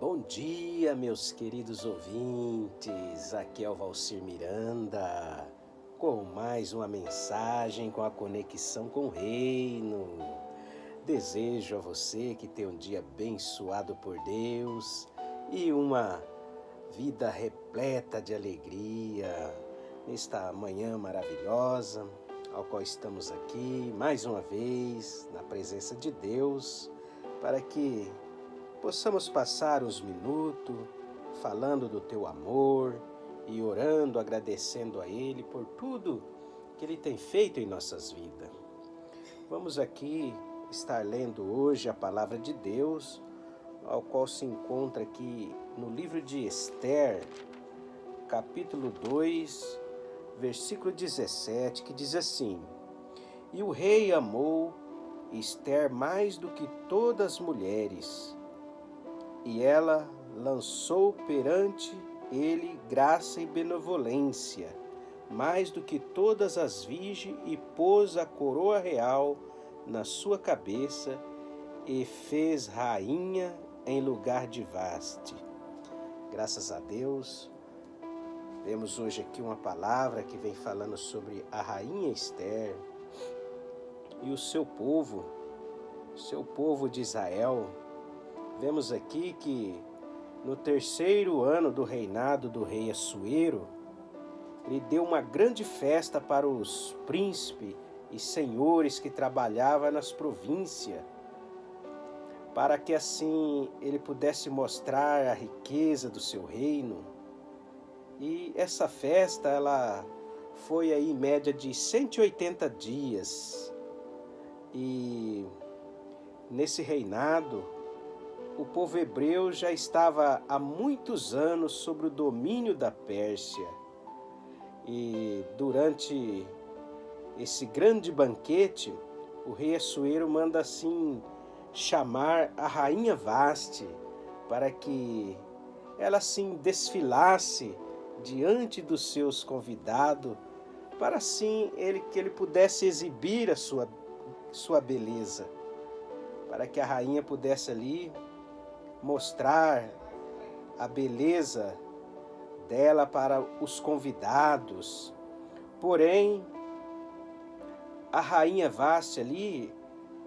Bom dia, meus queridos ouvintes. Aqui é o Valcir Miranda, com mais uma mensagem com a conexão com o reino. Desejo a você que tenha um dia abençoado por Deus e uma vida repleta de alegria nesta manhã maravilhosa, ao qual estamos aqui mais uma vez na presença de Deus, para que possamos passar uns minutos falando do teu amor e orando, agradecendo a Ele por tudo que Ele tem feito em nossas vidas. Vamos aqui estar lendo hoje a palavra de Deus, ao qual se encontra aqui no livro de Esther, capítulo 2, versículo 17, que diz assim: E o rei amou Esther mais do que todas as mulheres, e ela lançou perante ele graça e benevolência, mais do que todas as virgens, e pôs a coroa real na sua cabeça, e fez rainha em lugar de Vaste. Graças a Deus, vemos hoje aqui uma palavra que vem falando sobre a rainha Esther e o seu povo de Israel. Vemos aqui que no terceiro ano do reinado do rei Assuero, ele deu uma grande festa para os príncipes e senhores que trabalhavam nas províncias, para que assim ele pudesse mostrar a riqueza do seu reino. E essa festa, ela foi aí em média de 180 dias. E nesse reinado, o povo hebreu já estava há muitos anos sob o domínio da Pérsia. E durante esse grande banquete, o rei Assuero manda assim chamar a rainha Vaste, para que ela assim desfilasse diante dos seus convidados, para assim que ele pudesse exibir a sua beleza, para que a rainha pudesse ali mostrar a beleza dela para os convidados. Porém, a rainha Vaste ali,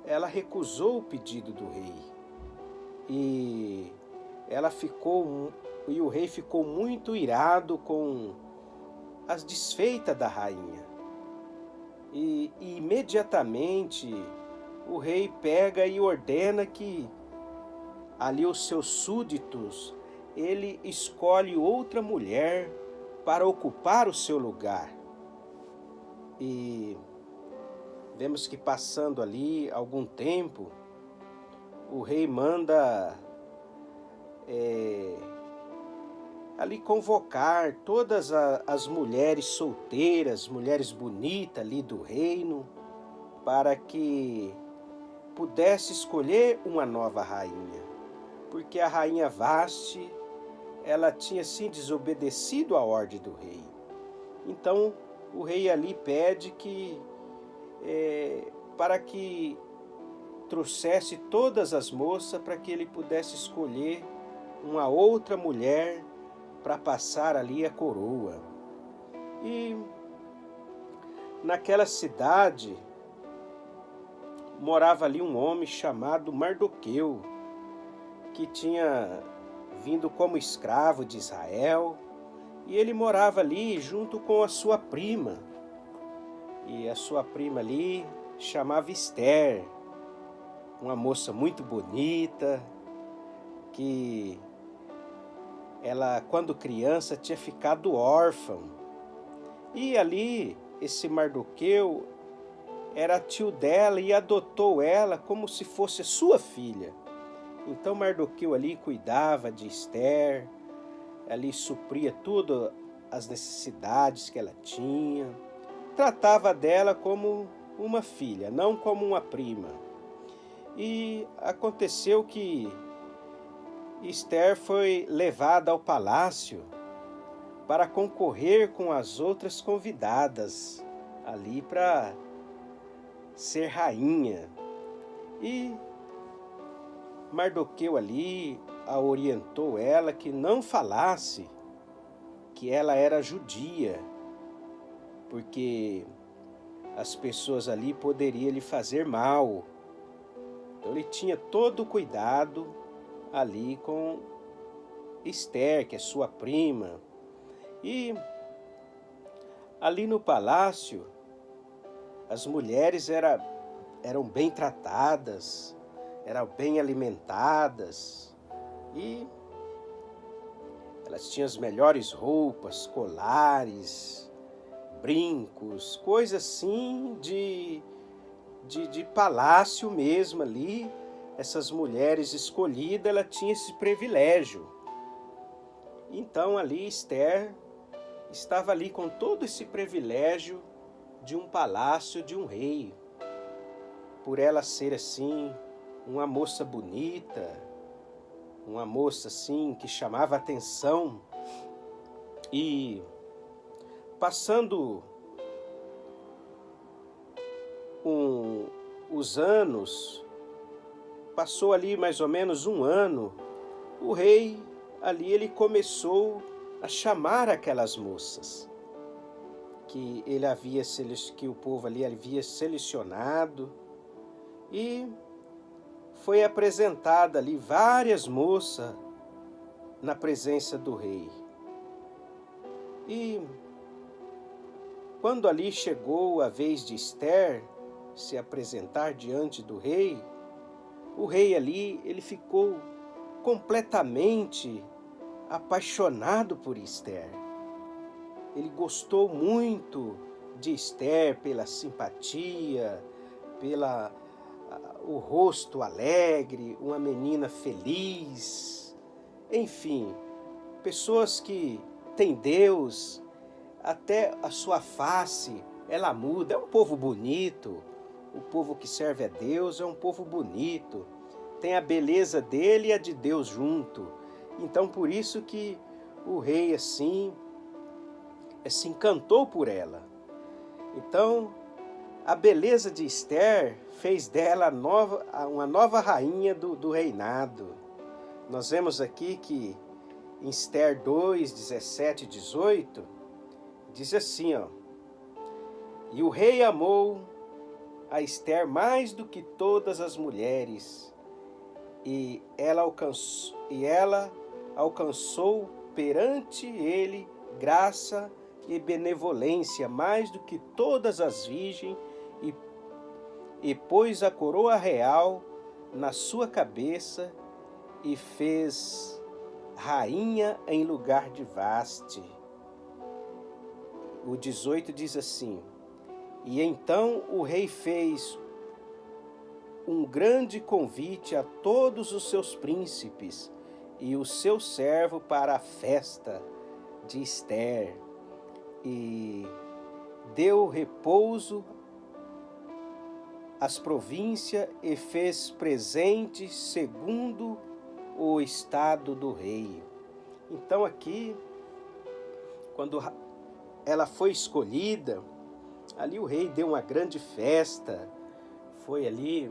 ela recusou o pedido do rei. E o rei ficou muito irado com as desfeitas da rainha. E imediatamente o rei pega e ordena que ali os seus súditos, ele escolhe outra mulher para ocupar o seu lugar. E vemos que passando ali algum tempo, o rei manda ali convocar todas as mulheres solteiras, mulheres bonitas ali do reino, para que pudesse escolher uma nova rainha. Porque a rainha Vaste, ela tinha sim desobedecido a ordem do rei. Então o rei ali pede para que trouxesse todas as moças, para que ele pudesse escolher uma outra mulher para passar ali a coroa. E naquela cidade morava ali um homem chamado Mardoqueu, que tinha vindo como escravo de Israel, e ele morava ali junto com a sua prima. E a sua prima ali chamava Esther, uma moça muito bonita, que ela, quando criança, tinha ficado órfã. E ali, esse Mardoqueu era tio dela e adotou ela como se fosse sua filha. Então Mardoqueu ali cuidava de Esther, ali supria tudo as necessidades que ela tinha, tratava dela como uma filha, não como uma prima. E aconteceu que Esther foi levada ao palácio para concorrer com as outras convidadas ali para ser rainha. E Mardoqueu ali a orientou ela que não falasse que ela era judia, porque as pessoas ali poderiam lhe fazer mal. Então ele tinha todo o cuidado ali com Esther, que é sua prima. E ali no palácio, as mulheres eram bem tratadas, eram bem alimentadas e elas tinham as melhores roupas, colares, brincos, coisas assim de palácio mesmo ali. Essas mulheres escolhidas, ela tinha esse privilégio. Então ali Esther estava ali com todo esse privilégio de um palácio de um rei. Por ela ser assim, uma moça bonita, uma moça assim que chamava atenção. E passando os anos, passou ali mais ou menos um ano, o rei ali ele começou a chamar aquelas moças que o povo ali havia selecionado, e foi apresentada ali várias moças na presença do rei. E quando ali chegou a vez de Esther se apresentar diante do rei, o rei ali, ele ficou completamente apaixonado por Esther. Ele gostou muito de Esther pela simpatia, o rosto alegre, uma menina feliz. Enfim, pessoas que têm Deus, até a sua face, ela muda. É um povo bonito. O povo que serve a Deus é um povo bonito. Tem a beleza dele e a de Deus junto. Então, por isso que o rei, assim, se encantou por ela. Então, a beleza de Esther fez dela uma nova rainha do reinado. Nós vemos aqui que em Esther 2, 17 e 18, diz assim, ó: E o rei amou a Esther mais do que todas as mulheres, e ela alcançou perante ele graça e benevolência mais do que todas as virgens, e pôs a coroa real na sua cabeça e fez rainha em lugar de Vaste. O 18 diz assim: E então o rei fez um grande convite a todos os seus príncipes e o seu servo para a festa de Esther, e deu repouso às províncias e fez presentes segundo o estado do rei. Então aqui, quando ela foi escolhida, ali o rei deu uma grande festa, foi ali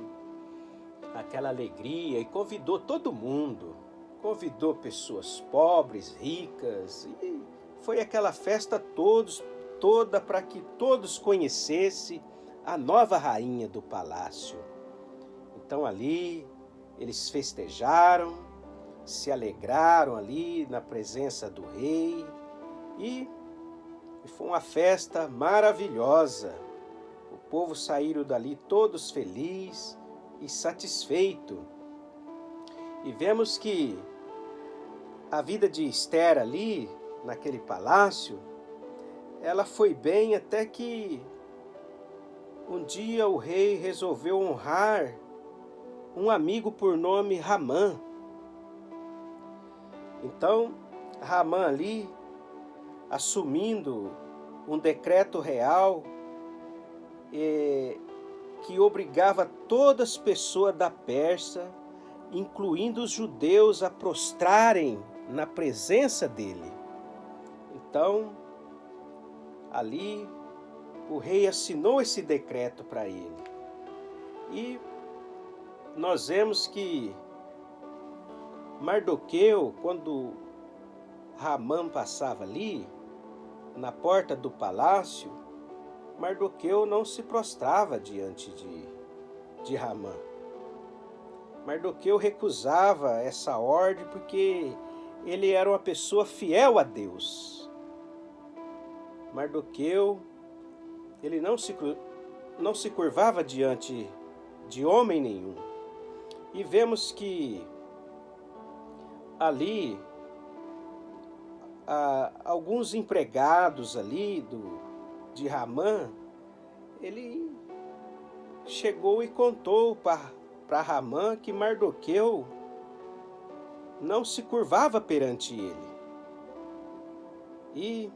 aquela alegria e convidou todo mundo, convidou pessoas pobres, ricas, e foi aquela festa toda para que todos conhecessem a nova rainha do palácio. Então ali eles festejaram, se alegraram ali na presença do rei, e foi uma festa maravilhosa. O povo saíram dali todos felizes e satisfeitos. E vemos que a vida de Esther ali, naquele palácio, ela foi bem até que um dia o rei resolveu honrar um amigo por nome Ramã. Então, Ramã ali, assumindo um decreto real que obrigava todas as pessoas da Pérsia, incluindo os judeus, a prostrarem na presença dele. Então, ali, o rei assinou esse decreto para ele. E nós vemos que Mardoqueu, quando Ramã passava ali, na porta do palácio, Mardoqueu não se prostrava diante de Ramã. Mardoqueu recusava essa ordem porque ele era uma pessoa fiel a Deus. Mardoqueu, ele não se curvava diante de homem nenhum. E vemos que ali, alguns empregados ali de Ramã, ele chegou e contou para Ramã que Mardoqueu não se curvava perante ele. E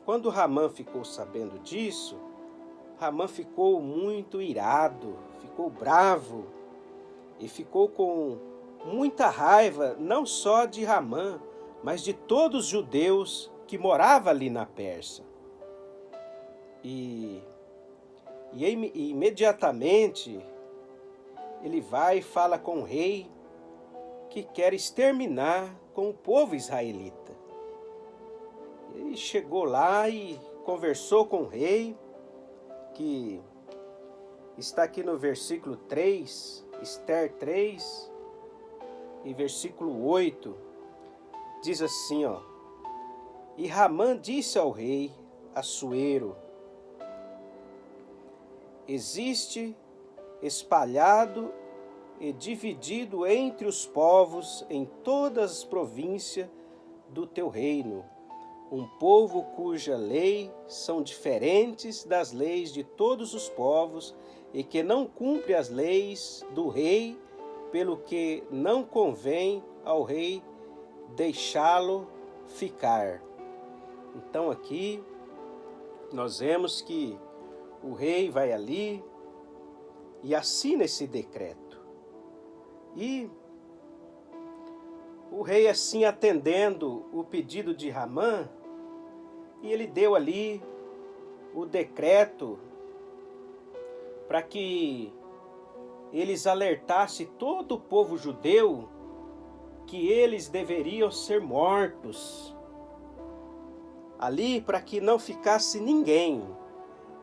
quando Ramã ficou sabendo disso, Ramã ficou muito irado, ficou bravo e ficou com muita raiva, não só de Ramã, mas de todos os judeus que moravam ali na Pérsia. E imediatamente ele vai e fala com o rei que quer exterminar com o povo israelita. Ele chegou lá e conversou com o rei, que está aqui no versículo 3, Ester 3, e versículo 8, diz assim, ó: E Ramã disse ao rei Assuero: Existe espalhado e dividido entre os povos em todas as províncias do teu reino, um povo cuja lei são diferentes das leis de todos os povos e que não cumpre as leis do rei, pelo que não convém ao rei deixá-lo ficar. Então aqui nós vemos que o rei vai ali e assina esse decreto. E o rei, assim, atendendo o pedido de Ramã, e ele deu ali o decreto para que eles alertassem todo o povo judeu que eles deveriam ser mortos. Ali, para que não ficasse ninguém.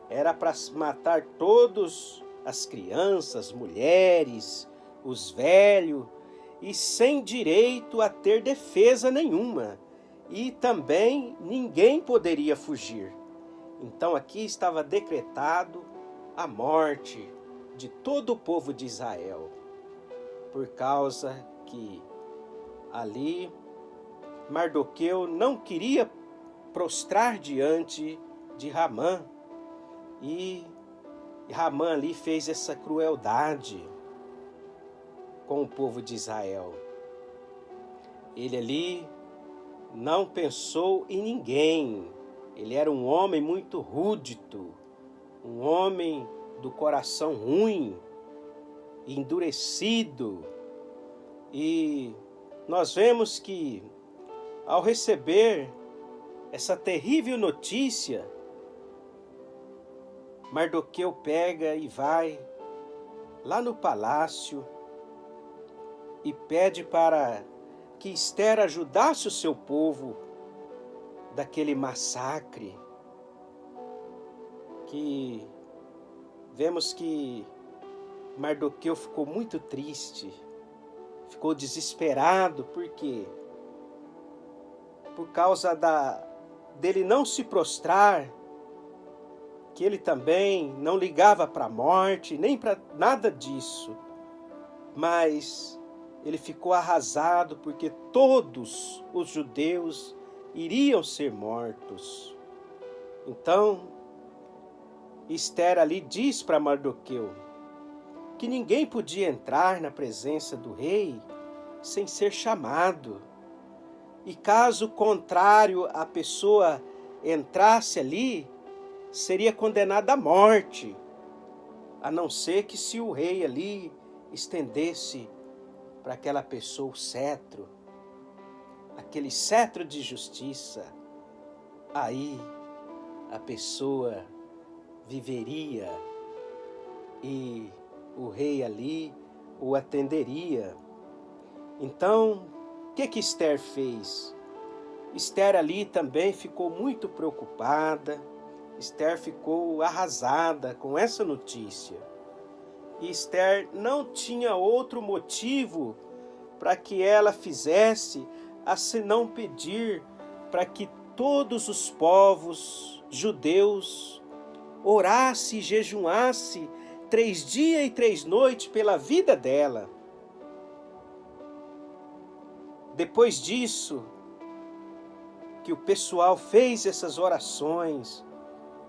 Era para matar todos, as crianças, mulheres, os velhos, e sem direito a ter defesa nenhuma. E também ninguém poderia fugir. Então aqui estava decretado a morte de todo o povo de Israel, por causa que ali Mardoqueu não queria prostrar diante de Ramã, e Ramã ali fez essa crueldade com o povo de Israel. Ele ali não pensou em ninguém. Ele era um homem muito rúdido, um homem do coração ruim, endurecido. E nós vemos que, ao receber essa terrível notícia, Mardoqueu pega e vai lá no palácio e pede para que Ester ajudasse o seu povo daquele massacre. Que vemos que Mardoqueu ficou muito triste, ficou desesperado, porque por causa dele não se prostrar, que ele também não ligava para a morte, nem para nada disso, mas ele ficou arrasado porque todos os judeus iriam ser mortos. Então, Ester ali diz para Mardoqueu que ninguém podia entrar na presença do rei sem ser chamado. E caso contrário a pessoa entrasse ali, seria condenada à morte, a não ser que se o rei ali estendesse para aquela pessoa o cetro, aquele cetro de justiça, aí a pessoa viveria e o rei ali o atenderia. Então, o que Esther fez? Esther ali também ficou muito preocupada. Esther ficou arrasada com essa notícia. E Esther não tinha outro motivo para que ela fizesse a senão pedir para que todos os povos judeus orasse e jejuasse 3 dias e 3 noites pela vida dela. Depois disso, que o pessoal fez essas orações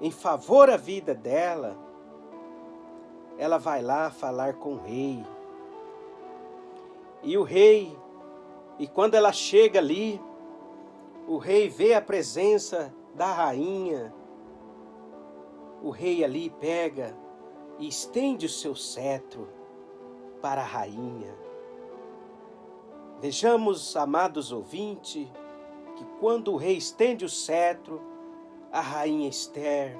em favor à vida dela, ela vai lá falar com o rei. E o rei, e quando ela chega ali, o rei vê a presença da rainha. O rei ali pega e estende o seu cetro para a rainha. Vejamos, amados ouvintes, que quando o rei estende o cetro, a rainha Esther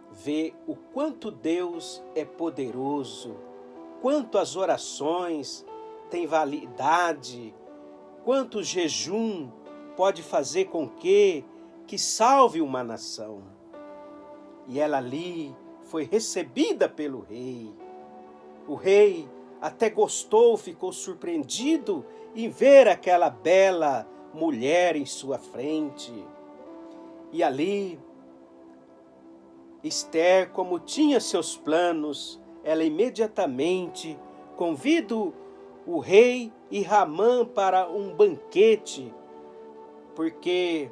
vê o quanto Deus é poderoso, quanto as orações têm validade, quanto o jejum pode fazer com que salve uma nação. E ela ali foi recebida pelo rei. O rei até gostou, ficou surpreendido em ver aquela bela mulher em sua frente. E ali, Esther, como tinha seus planos, ela imediatamente convida o rei e Ramã para um banquete, porque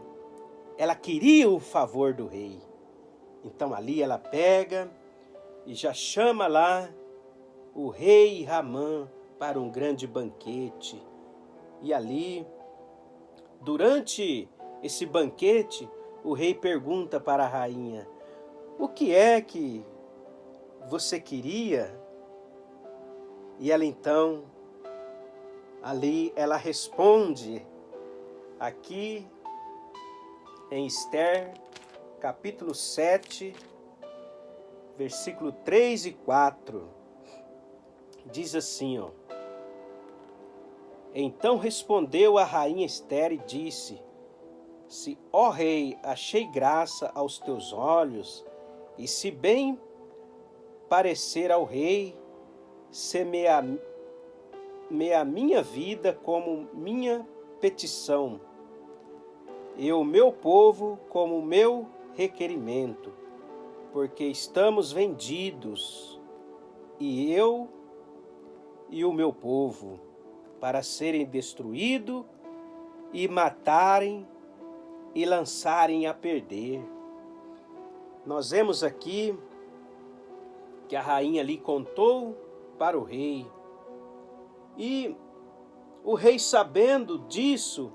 ela queria o favor do rei. Então ali ela pega e já chama lá o rei e Ramã para um grande banquete. E ali, durante esse banquete, o rei pergunta para a rainha: o que é que você queria? E ela então, ali ela responde, aqui em Esther, capítulo 7, versículo 3 e 4, diz assim, ó: Então respondeu a rainha Esther e disse: Se, ó rei, achei graça aos teus olhos, e se bem parecer ao rei, semeia a minha vida como minha petição, e o meu povo como meu requerimento, porque estamos vendidos, e eu e o meu povo, para serem destruídos e matarem e lançarem a perder. Nós vemos aqui que a rainha ali contou para o rei. E o rei, sabendo disso,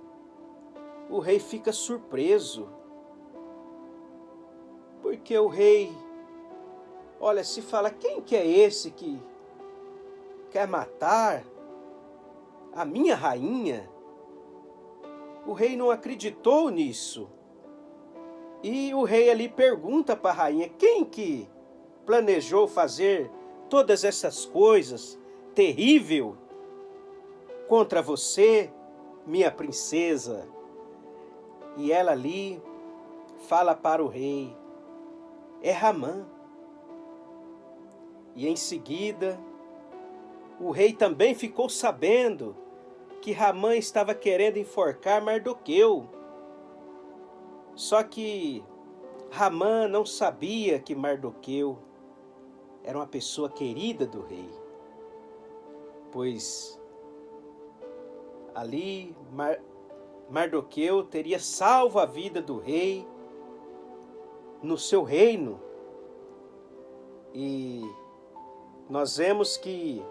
o rei fica surpreso. Porque o rei, olha, se fala, quem que é esse que quer matar a minha rainha? O rei não acreditou nisso. E o rei ali pergunta para a rainha: quem que planejou fazer todas essas coisas terríveis contra você, minha princesa? E ela ali fala para o rei: é Ramã. E em seguida, o rei também ficou sabendo que Ramã estava querendo enforcar Mardoqueu. Só que Ramã não sabia que Mardoqueu era uma pessoa querida do rei, pois ali Mardoqueu teria salvo a vida do rei no seu reino. E nós vemos que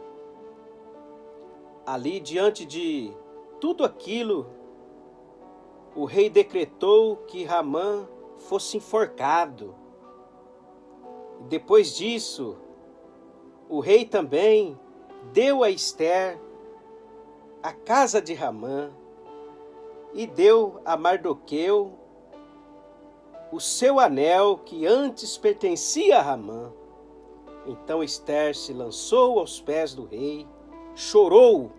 ali, diante de tudo aquilo, o rei decretou que Ramã fosse enforcado. Depois disso, o rei também deu a Esther a casa de Ramã e deu a Mardoqueu o seu anel que antes pertencia a Ramã. Então Esther se lançou aos pés do rei, chorou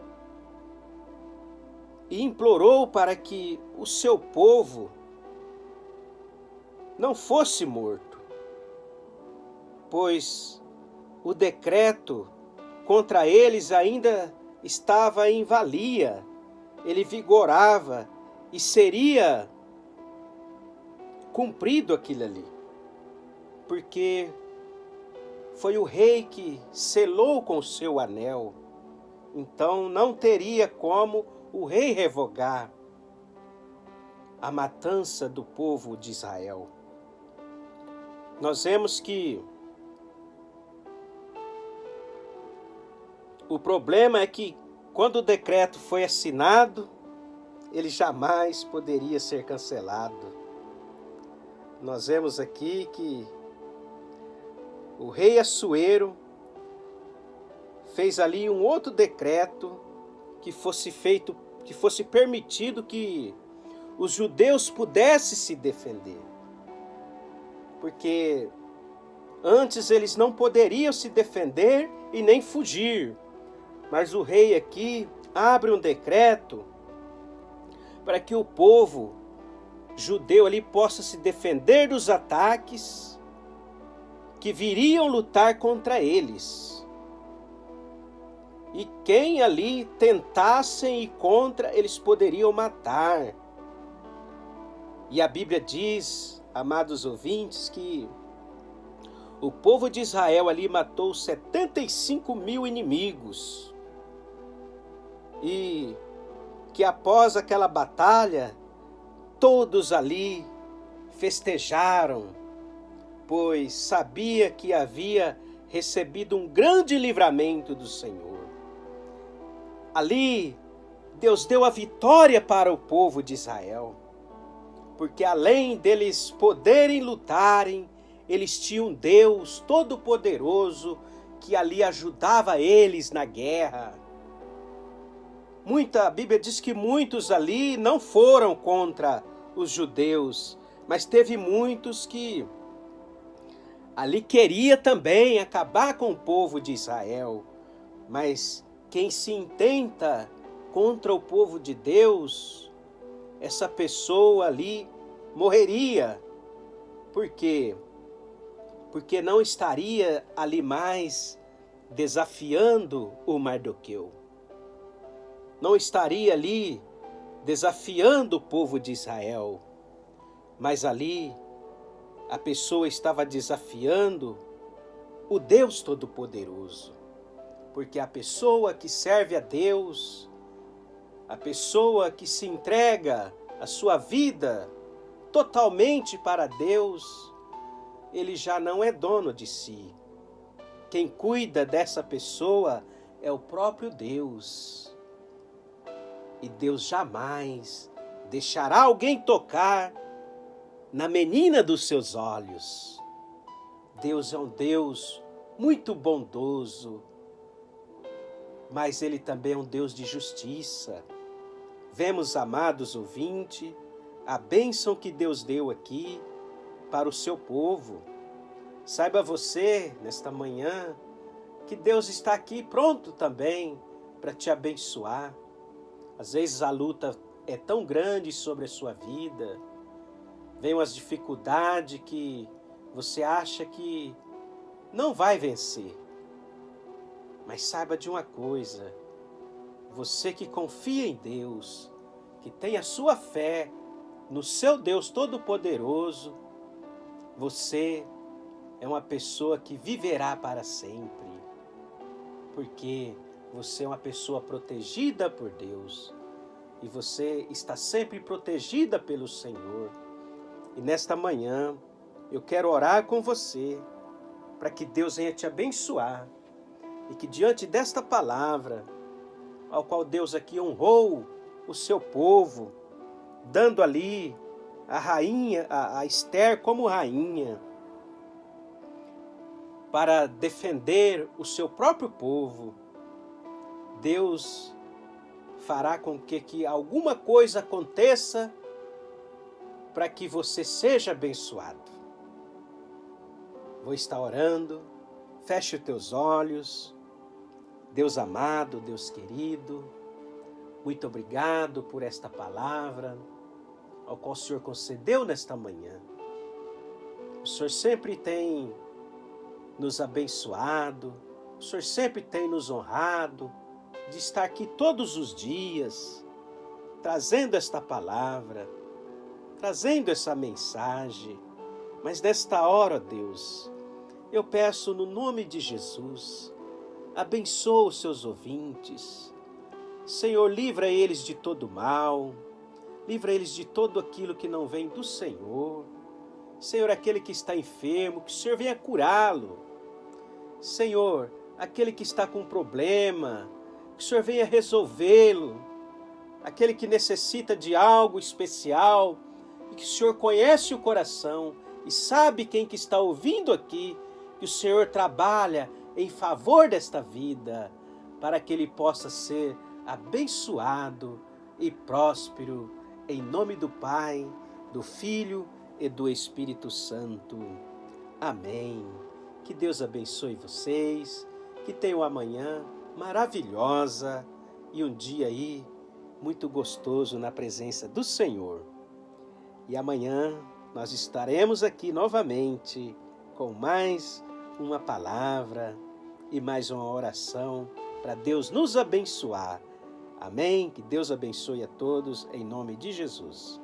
e implorou para que o seu povo não fosse morto, pois o decreto contra eles ainda estava em valia, ele vigorava e seria cumprido aquilo ali, porque foi o rei que selou com o seu anel, então não teria como o rei revogar a matança do povo de Israel. Nós vemos que o problema é que quando o decreto foi assinado, ele jamais poderia ser cancelado. Nós vemos aqui que o rei Assuero fez ali um outro decreto que fosse permitido que os judeus pudessem se defender. Porque antes eles não poderiam se defender e nem fugir. Mas o rei aqui abre um decreto para que o povo judeu ali possa se defender dos ataques que viriam lutar contra eles. E quem ali tentassem ir contra, eles poderiam matar. E a Bíblia diz, amados ouvintes, que o povo de Israel ali matou 75 mil inimigos. E que após aquela batalha, todos ali festejaram, pois sabia que havia recebido um grande livramento do Senhor. Ali, Deus deu a vitória para o povo de Israel, porque além deles poderem lutarem, eles tinham um Deus todo-poderoso que ali ajudava eles na guerra. A Bíblia diz que muitos ali não foram contra os judeus, mas teve muitos que ali queria também acabar com o povo de Israel. Mas quem se intenta contra o povo de Deus, essa pessoa ali morreria. Por quê? Porque não estaria ali mais desafiando o Mardoqueu. Não estaria ali desafiando o povo de Israel, mas ali a pessoa estava desafiando o Deus Todo-Poderoso, porque a pessoa que serve a Deus, a pessoa que se entrega a sua vida totalmente para Deus, ele já não é dono de si. Quem cuida dessa pessoa é o próprio Deus. E Deus jamais deixará alguém tocar na menina dos seus olhos. Deus é um Deus muito bondoso, mas Ele também é um Deus de justiça. Vemos, amados ouvintes, a bênção que Deus deu aqui para o seu povo. Saiba você, nesta manhã, que Deus está aqui pronto também para te abençoar. Às vezes a luta é tão grande sobre a sua vida, vem umas dificuldades que você acha que não vai vencer. Mas saiba de uma coisa, você que confia em Deus, que tem a sua fé no seu Deus Todo-Poderoso, você é uma pessoa que viverá para sempre, porque você é uma pessoa protegida por Deus e você está sempre protegida pelo Senhor. E nesta manhã eu quero orar com você para que Deus venha te abençoar e que diante desta palavra, ao qual Deus aqui honrou o seu povo, dando ali a rainha, a Ester como rainha, para defender o seu próprio povo, Deus fará com que alguma coisa aconteça para que você seja abençoado. Vou estar orando, feche os teus olhos. Deus amado, Deus querido, Muito obrigado por esta palavra, ao qual o Senhor concedeu nesta manhã. O Senhor sempre tem nos abençoado, o Senhor sempre tem nos honrado de estar aqui todos os dias, trazendo esta palavra, trazendo essa mensagem. Mas nesta hora, Deus, eu peço no nome de Jesus, abençoa os seus ouvintes. Senhor, livra eles de todo mal, livra eles de tudo aquilo que não vem do Senhor. Senhor, aquele que está enfermo, que o Senhor venha curá-lo. Senhor, aquele que está com problema, que o Senhor venha resolvê-lo. Aquele que necessita de algo especial, e que o Senhor conhece o coração e sabe quem que está ouvindo aqui, que o Senhor trabalha em favor desta vida, para que ele possa ser abençoado e próspero, em nome do Pai, do Filho e do Espírito Santo. Amém. Que Deus abençoe vocês, que tenham amanhã maravilhosa e um dia aí muito gostoso na presença do Senhor. E amanhã nós estaremos aqui novamente com mais uma palavra e mais uma oração para Deus nos abençoar. Amém? Que Deus abençoe a todos em nome de Jesus.